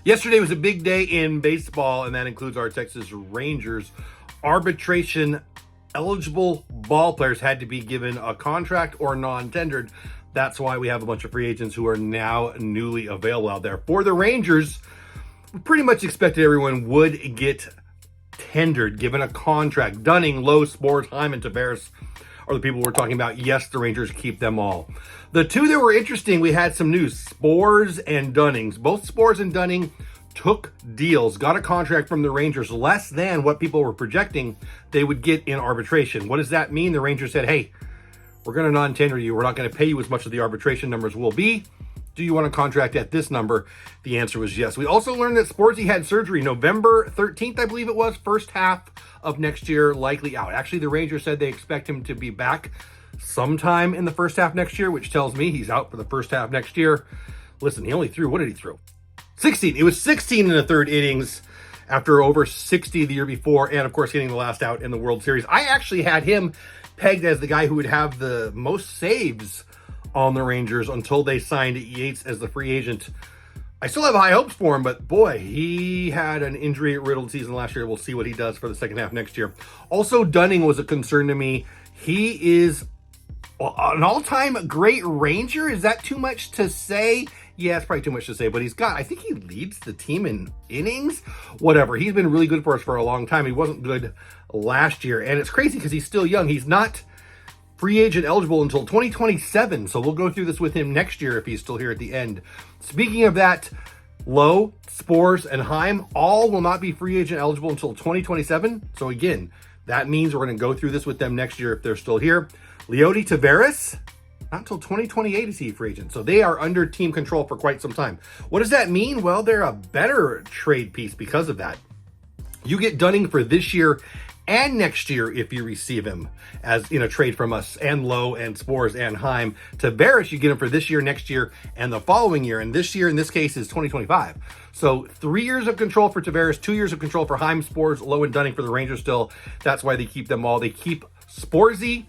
Yesterday was a big day in baseball, and that includes our Texas Rangers. Arbitration eligible ball players had to be given a contract or non-tendered. That's why we have a bunch of free agents who are now newly available out there. For the Rangers, we pretty much expected everyone would get tendered, given a contract. Dunning, Lowe, Sborz, Heim, and Taveras are the people we're talking about. Yes, the Rangers keep them all. The two that were interesting, we had some news. Sborz and Dunnings. Both Sborz and Dunning took deals, got a contract from the Rangers less than what people were projecting they would get in arbitration. What does that mean? The Rangers said, hey, we're going to non-tender you. We're not going to pay you as much as the arbitration numbers will be. Do you want a contract at this number? The answer was yes. We also learned that Sborzy had surgery November 13th, I believe it was, first half of next year, likely out. Actually, the Rangers said they expect him to be back sometime in the first half next year, which tells me he's out for the first half next year. Listen, he only threw, what did he throw? 16. It was 16 in the third innings after over 60 the year before, and of course getting the last out in the World Series. I actually had him pegged as the guy who would have the most saves on the Rangers until they signed Yates as the free agent. I still have high hopes for him, but boy, he had an injury-riddled season last year. We'll see what he does for the second half next year. Also, Dunning was a concern to me. He is an all-time great Ranger. Is that too much to say? Yeah, it's probably too much to say, but I think he leads the team in innings. Whatever. He's been really good for us for a long time. He wasn't good last year, and it's crazy because he's still young. He's not free agent eligible until 2027, so we'll go through this with him next year if he's still here at the end. Speaking of that, Lowe, Sborz, and Heim all will not be free agent eligible until 2027. So again, that means we're going to go through this with them next year if they're still here. Lowe, Taveras, not until 2028 is he a free agent. So they are under team control for quite some time. What does that mean? Well, they're a better trade piece because of that. You get Dunning for this year and next year if you receive him as in a trade from us, and Lowe and Sborz and Heim. Taveras, you get him for this year, next year, and the following year. And this year, in this case, is 2025. So 3 years of control for Taveras, 2 years of control for Heim, Sborz, Lowe, and Dunning for the Rangers still. That's why they keep them all. They keep Sborzy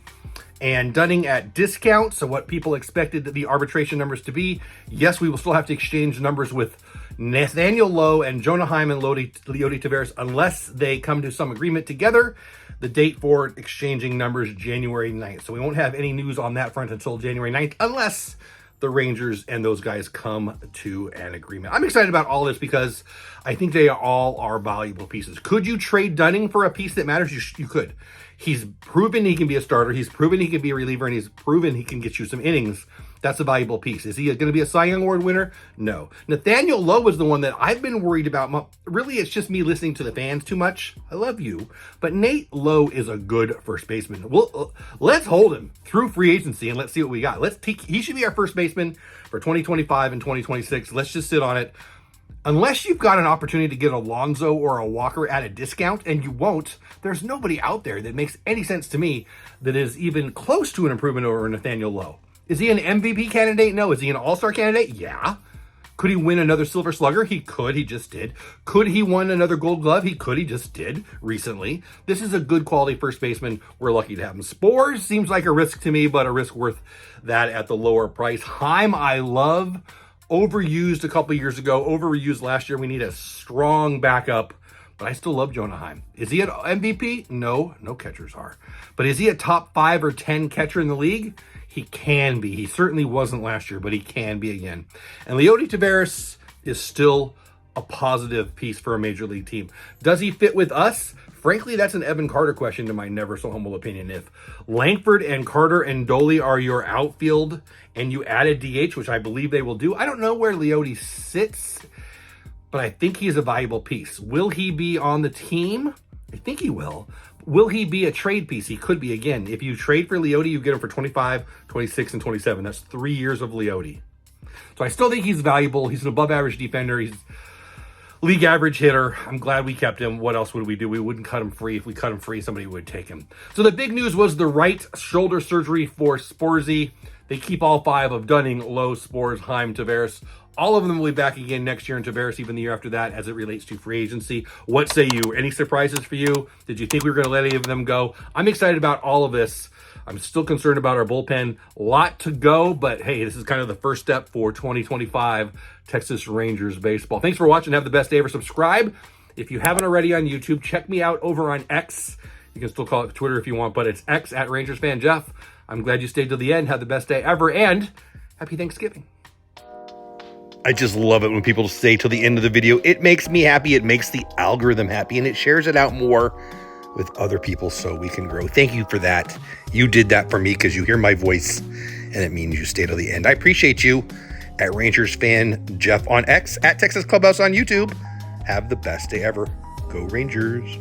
and Dunning at discount. So what people expected the arbitration numbers to be, yes, we will still have to exchange numbers with Nathaniel Lowe and Jonah Heim and Lowe Taveras unless they come to some agreement together. The date for exchanging numbers, January 9th. So we won't have any news on that front until January 9th unless the Rangers and those guys come to an agreement. I'm excited about all this because I think they all are valuable pieces. Could you trade Dunning for a piece that matters? You could. He's proven he can be a starter. He's proven he can be a reliever, and he's proven he can get you some innings. That's a valuable piece. Is he going to be a Cy Young Award winner? No. Nathaniel Lowe was the one that I've been worried about. Really, it's just me listening to the fans too much. I love you. But Nate Lowe is a good first baseman. Let's hold him through free agency and let's see what we got. He should be our first baseman for 2025 and 2026. Let's just sit on it. Unless you've got an opportunity to get Alonso or a Walker at a discount, and you won't, there's nobody out there that makes any sense to me that is even close to an improvement over Nathaniel Lowe. Is he an MVP candidate? No. Is he an all-star candidate? Yeah. Could he win another Silver Slugger? He could. He just did. Could he win another Gold Glove? He could. He just did recently. This is a good quality first baseman. We're lucky to have him. Sborz seems like a risk to me, but a risk worth that at the lower price. Heim, I love. Overused a couple years ago. Overused last year. We need a strong backup. But I still love Jonah Heim. Is he an MVP? No. No catchers are. But is he a top 5 or 10 catcher in the league? He can be. He certainly wasn't last year, but he can be again. And Lowe Taveras is still a positive piece for a major league team. Does he fit with us? Frankly, that's an Evan Carter question to my never so humble opinion. If Langford and Carter and Dolly are your outfield and you added DH, which I believe they will do, I don't know where Lowe sits, but I think he's a valuable piece. Will he be on the team? I think he will. Will he be a trade piece? He could be again. If you trade for Lowe, you get him for 25, 26, and 27. That's 3 years of Lowe. So I still think he's valuable. He's an above average defender. He's league average hitter. I'm glad we kept him. What else would we do? We wouldn't cut him free. If we cut him free, somebody would take him. So the big news was the right shoulder surgery for Sborzy. They keep all 5 of Dunning, Lowe, Sborz, Heim, Taveras. All of them will be back again next year, and Taveras even the year after that as it relates to free agency. What say you? Any surprises for you? Did you think we were going to let any of them go? I'm excited about all of this. I'm still concerned about our bullpen. A lot to go, but hey, this is kind of the first step for 2025 Texas Rangers baseball. Thanks for watching. Have the best day ever. Subscribe if you haven't already on YouTube. Check me out over on X. You can still call it Twitter if you want, but it's X at Rangers Fan Jeff. I'm glad you stayed till the end. Have the best day ever, and happy Thanksgiving. I just love it when people stay till the end of the video. It makes me happy. It makes the algorithm happy, and it shares it out more with other people so we can grow. Thank you for that. You did that for me because you hear my voice, and it means you stay till the end. I appreciate you. At Rangers Fan Jeff on X, at Texas Clubhouse on YouTube. Have the best day ever. Go Rangers.